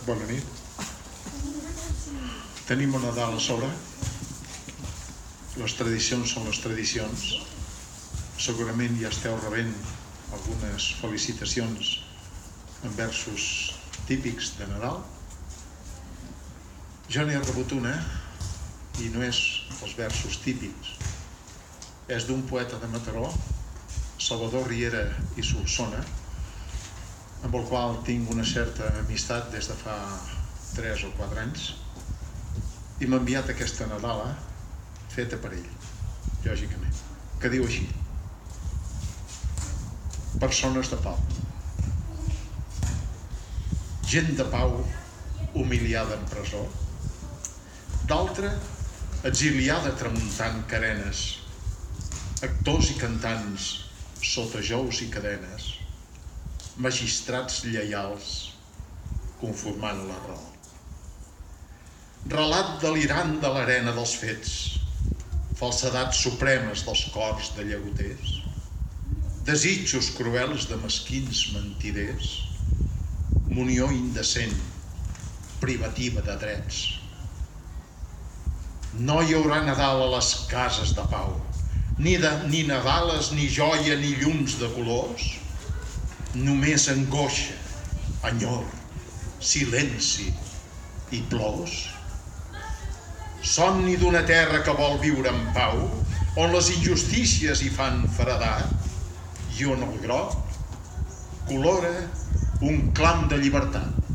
Bona nit. Tenim un Nadal a sobre. Les tradicions són les tradicions. Segurament ja esteu rebent algunes felicitacions en versos típics de Nadal. Jo n'he rebut una i no és els versos típics. És d'un poeta de Mataró, Salvador Riera i Solsona, amb el qual tinc una certa amistat des de fa 3 o 4 anys, i m'ha enviat aquesta Nadala feta per ell, lògicament, que diu així: persones de pau. Gent de pau humiliada en presó, d'altra exiliada tramuntant carenes, actors i cantants sota jous i cadenes, magistrats lleials conformant la raó. Relat delirant de l'arena dels fets, falsedats supremes dels cors de llagoters, desitjos cruels de mesquins mentiders, munió indecent, privativa de drets. No hi haurà Nadal a les cases de pau, ni Nadales, ni joia, ni llums de colors, només angoixa, enyor, silenci i plors. Somni d'una terra que vol viure en pau, on les injustícies hi fan feredat, i on el groc colora un clam de llibertat.